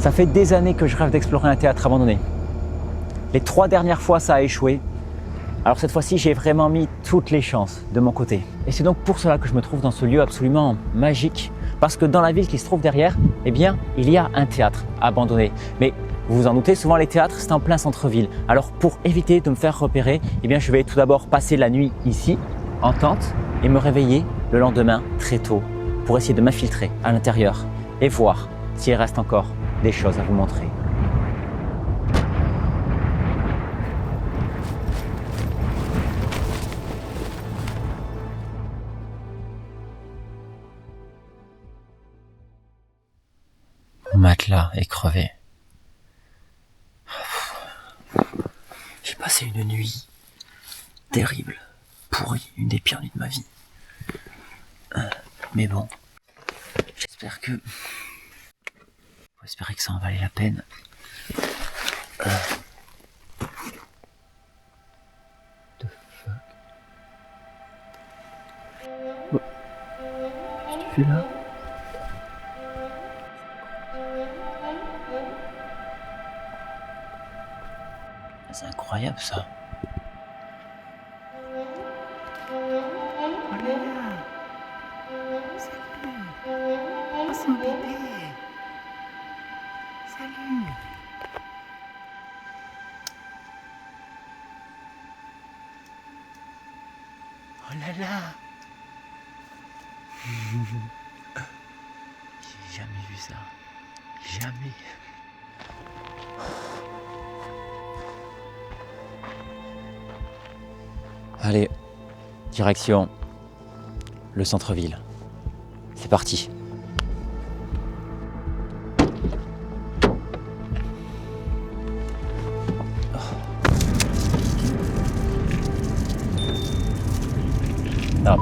Ça fait des années que je rêve d'explorer un théâtre abandonné. Les 3 dernières fois, ça a échoué. Alors cette fois-ci, j'ai vraiment mis toutes les chances de mon côté. Et c'est donc pour cela que je me trouve dans ce lieu absolument magique. Parce que dans la ville qui se trouve derrière, eh bien, il y a un théâtre abandonné. Mais vous vous en doutez, souvent les théâtres, c'est en plein centre-ville. Alors pour éviter de me faire repérer, eh bien, je vais tout d'abord passer la nuit ici, en tente, et me réveiller le lendemain très tôt pour essayer de m'infiltrer à l'intérieur et voir s'il reste encore des choses à vous montrer. Mon matelas est crevé. J'ai passé une nuit terrible, pourrie, une des pires nuits de ma vie. Mais bon, j'espère que... Faut espérer que ça en valait la peine. The fuck? Qu'est-ce que tu fais là? C'est incroyable ça. Oh là là. Salut. Oh, c'est un bébé. Salut. Oh là là. J'ai jamais vu ça. Jamais. Allez, direction le centre-ville. C'est parti. Ah,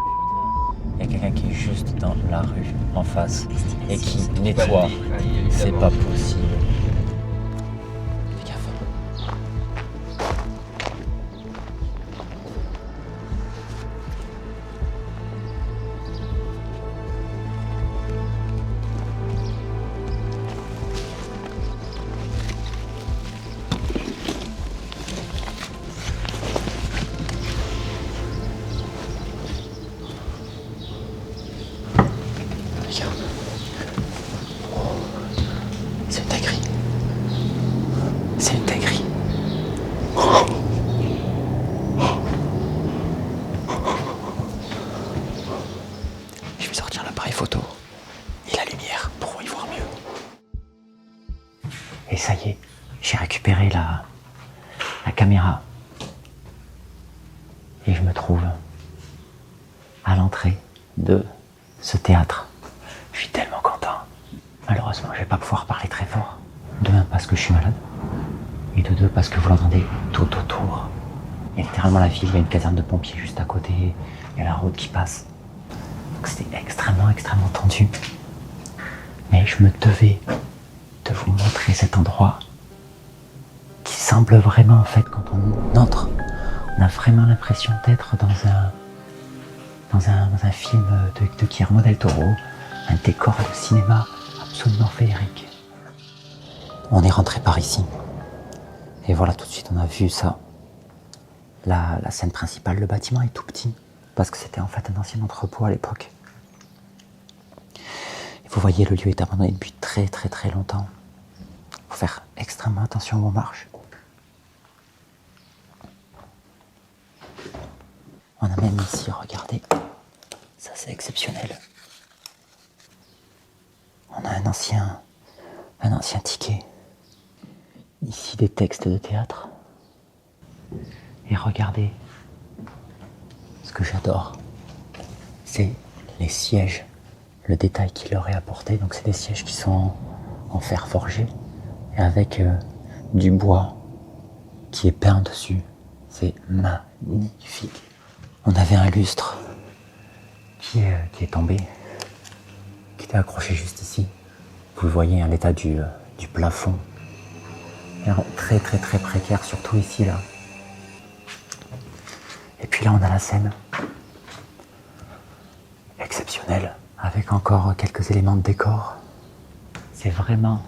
il y a quelqu'un qui est juste dans la rue en face et qui nettoie. C'est pas possible. Fais gaffe. Regarde. Oh. C'est une dinguerie. C'est une dinguerie. Oh. Je vais sortir l'appareil photo et la lumière pour y voir mieux. Et ça y est, j'ai récupéré la caméra. Et je me trouve à l'entrée de ce théâtre. Je suis tellement content. Malheureusement, je vais pas pouvoir parler très fort. De un, parce que je suis malade. Et de deux, parce que vous l'entendez tout autour. Il y a littéralement la ville, il y a une caserne de pompiers juste à côté. Il y a la route qui passe. Donc c'était extrêmement tendu. Mais je me devais de vous montrer cet endroit qui semble vraiment, en fait, quand on entre, on a vraiment l'impression d'être dans un film de Guillermo del Toro, un décor de cinéma absolument féerique. On est rentré par ici. Et voilà, tout de suite, on a vu ça. La scène principale, le bâtiment est tout petit, parce que c'était en fait un ancien entrepôt à l'époque. Et vous voyez, le lieu est abandonné depuis très longtemps. Il faut faire extrêmement attention où on marche. On a même ici, regardez, ça c'est exceptionnel. On a un ancien ticket. Ici des textes de théâtre. Et regardez, ce que j'adore, c'est les sièges, le détail qu'il leur est apporté. Donc c'est des sièges qui sont en fer forgé et avec du bois qui est peint dessus. C'est magnifique. On avait un lustre qui est tombé, qui était accroché juste ici. Vous le voyez, l'état du plafond. Alors, très précaire, surtout ici, là. Et puis là, on a la scène. Exceptionnelle, avec encore quelques éléments de décor. C'est vraiment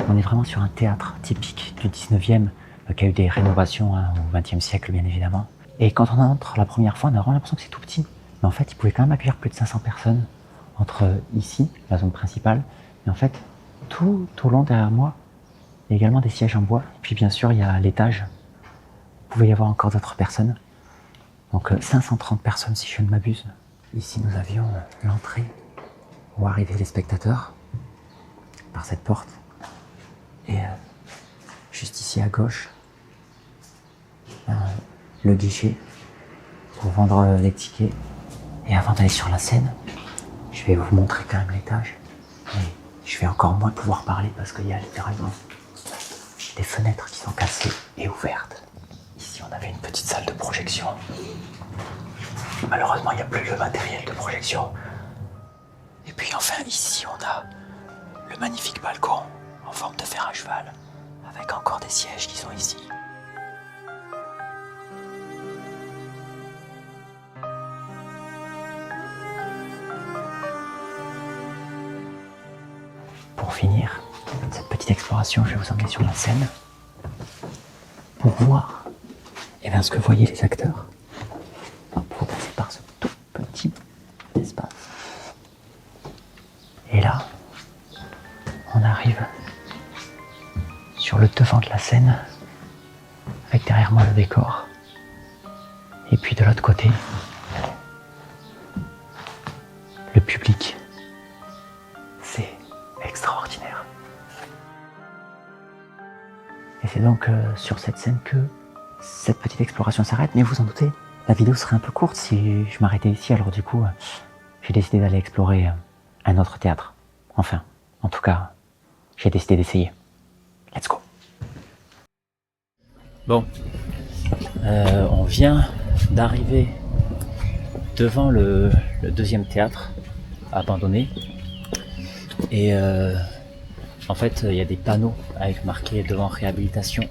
On est vraiment sur un théâtre typique du 19e, qui a eu des rénovations hein, au 20e siècle bien évidemment. Et quand on entre la première fois, on a vraiment l'impression que c'est tout petit. Mais en fait, il pouvait quand même accueillir plus de 500 personnes entre ici, la zone principale, et en fait, tout au long derrière moi, il y a également des sièges en bois. Et puis bien sûr, il y a l'étage. Il pouvait y avoir encore d'autres personnes. Donc 530 personnes si je ne m'abuse. Ici, nous avions l'entrée où arrivaient les spectateurs par cette porte. Et juste ici à gauche, le guichet pour vendre les tickets. Et avant d'aller sur la scène, je vais vous montrer quand même l'étage. Et je vais encore moins pouvoir parler parce qu'il y a littéralement des fenêtres qui sont cassées et ouvertes. Ici, on avait une petite salle de projection. Malheureusement, il n'y a plus le matériel de projection. Et puis enfin, ici, on a le magnifique balcon en forme de fer à cheval, avec encore des sièges qui sont ici. Pour finir cette petite exploration, je vais vous emmener sur la scène pour voir ce que voyaient les acteurs. Pour passer par ce tout petit espace. Et là, on arrive sur le devant de la scène, avec derrière moi le décor. Et puis de l'autre côté, le public. C'est extraordinaire. Et c'est donc sur cette scène que cette petite exploration s'arrête, mais vous en doutez, la vidéo serait un peu courte si je m'arrêtais ici, alors du coup, j'ai décidé d'aller explorer un autre théâtre. Enfin, en tout cas, j'ai décidé d'essayer. Let's go. Bon, on vient d'arriver devant le deuxième théâtre abandonné. Et en fait, il y a des panneaux avec marqué devant réhabilitation.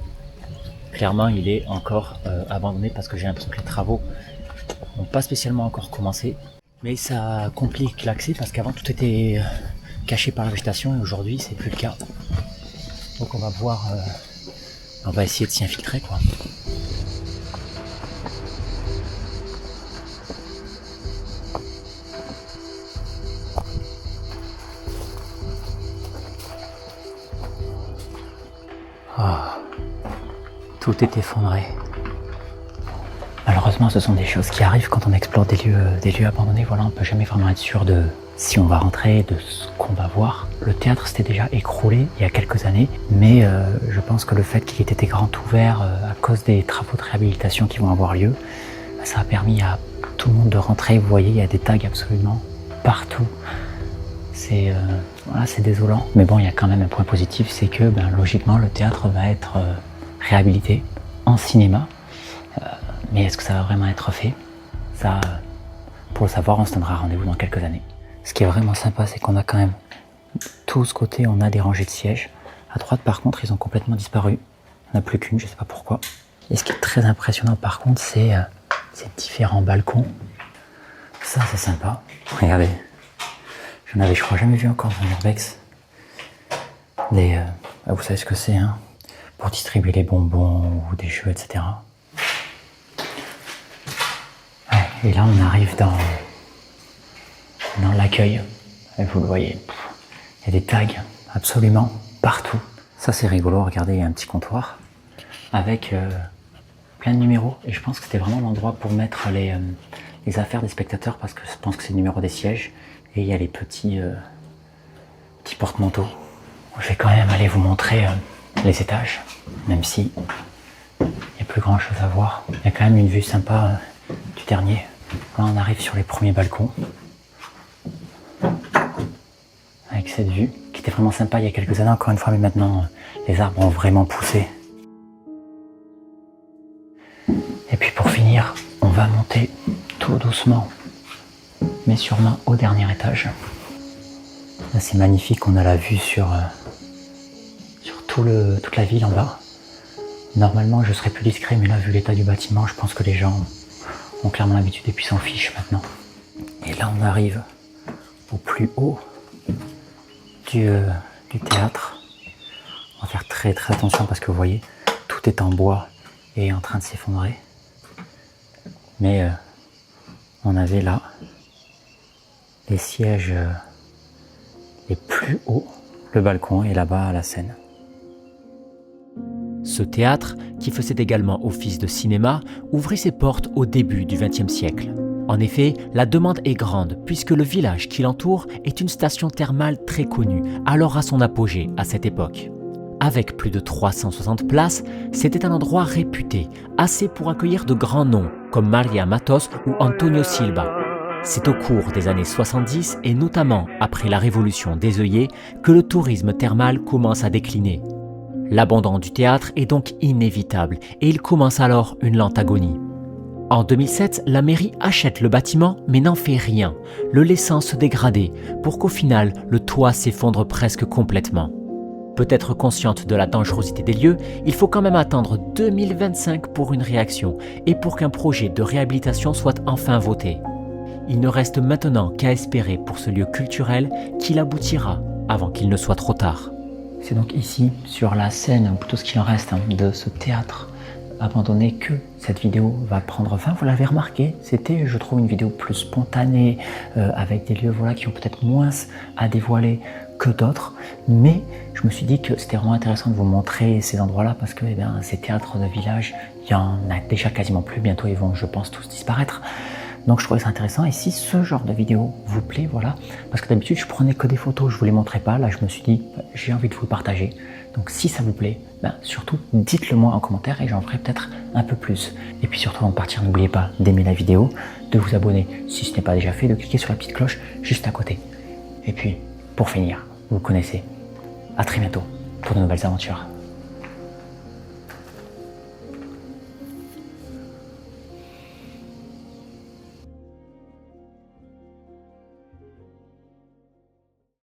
Clairement, il est encore abandonné parce que j'ai l'impression que les travaux n'ont pas spécialement encore commencé. Mais ça complique l'accès parce qu'avant tout était caché par la végétation et aujourd'hui c'est plus le cas. Donc on va voir, on va essayer de s'y infiltrer quoi. Tout est effondré. Malheureusement, ce sont des choses qui arrivent quand on explore des lieux abandonnés. Voilà, on peut jamais vraiment être sûr de si on va rentrer, de ce qu'on va voir. Le théâtre s'était déjà écroulé il y a quelques années, mais je pense que le fait qu'il ait été grand ouvert à cause des travaux de réhabilitation qui vont avoir lieu, ça a permis à tout le monde de rentrer. Vous voyez, il y a des tags absolument partout. C'est voilà, c'est désolant. Mais bon, il y a quand même un point positif, c'est que logiquement, le théâtre va être réhabilité en cinéma. Mais est-ce que ça va vraiment être fait? Ça, pour le savoir, on se donnera rendez-vous dans quelques années. Ce qui est vraiment sympa, c'est qu'on a quand même tout ce côté, on a des rangées de sièges. À droite, par contre, ils ont complètement disparu. Il n'y en a plus qu'une, je ne sais pas pourquoi. Et ce qui est très impressionnant, par contre, c'est ces différents balcons. Ça, c'est sympa. Regardez, j'en avais, je crois, jamais vu encore dans l'urbex. Vous savez ce que c'est, hein? Pour distribuer les bonbons ou des jeux, etc. Et là, on arrive dans l'accueil. Et vous le voyez, il y a des tags absolument partout. Ça, c'est rigolo. Regardez, il y a un petit comptoir avec plein de numéros. Et je pense que c'était vraiment l'endroit pour mettre les affaires des spectateurs parce que je pense que c'est le numéro des sièges. Et il y a les petits porte-manteaux. Je vais quand même aller vous montrer les étages, même si il n'y a plus grand chose à voir. Il y a quand même une vue sympa du dernier. Là, on arrive sur les premiers balcons. Avec cette vue, qui était vraiment sympa il y a quelques années, encore une fois, mais maintenant, les arbres ont vraiment poussé. Et puis pour finir, on va monter tout doucement, mais sûrement au dernier étage. Là, c'est magnifique, on a la vue sur toute la ville en bas. Normalement, je serais plus discret, mais là, vu l'état du bâtiment, je pense que les gens ont clairement l'habitude et puis s'en fichent maintenant. Et là, on arrive au plus haut du théâtre. très très attention parce que vous voyez, tout est en bois et est en train de s'effondrer. Mais on avait là les sièges les plus hauts, le balcon et là-bas la scène. Ce théâtre, qui faisait également office de cinéma, ouvrit ses portes au début du XXe siècle. En effet, la demande est grande puisque le village qui l'entoure est une station thermale très connue, alors à son apogée à cette époque. Avec plus de 360 places, c'était un endroit réputé, assez pour accueillir de grands noms comme Maria Matos ou Antonio Silva. C'est au cours des années 70 et notamment après la révolution des œillets que le tourisme thermal commence à décliner. L'abandon du théâtre est donc inévitable et il commence alors une lente agonie. En 2007, la mairie achète le bâtiment mais n'en fait rien, le laissant se dégrader pour qu'au final, le toit s'effondre presque complètement. Peut-être consciente de la dangerosité des lieux, il faut quand même attendre 2025 pour une réaction et pour qu'un projet de réhabilitation soit enfin voté. Il ne reste maintenant qu'à espérer pour ce lieu culturel qu'il aboutira avant qu'il ne soit trop tard. C'est donc ici, sur la scène, ou plutôt ce qu'il en reste de ce théâtre abandonné, que cette vidéo va prendre fin. Vous l'avez remarqué, c'était, je trouve, une vidéo plus spontanée, avec des lieux voilà, qui ont peut-être moins à dévoiler que d'autres. Mais je me suis dit que c'était vraiment intéressant de vous montrer ces endroits-là parce que ces théâtres de village, il y en a déjà quasiment plus. Bientôt, ils vont, je pense, tous disparaître. Donc je trouvais ça intéressant et si ce genre de vidéo vous plaît, voilà, parce que d'habitude je prenais que des photos, je vous les montrais pas, là je me suis dit j'ai envie de vous le partager. Donc si ça vous plaît, surtout dites-le moi en commentaire et j'en ferai peut-être un peu plus. Et puis surtout avant de partir, n'oubliez pas d'aimer la vidéo, de vous abonner si ce n'est pas déjà fait, de cliquer sur la petite cloche juste à côté. Et puis pour finir, vous connaissez, à très bientôt pour de nouvelles aventures.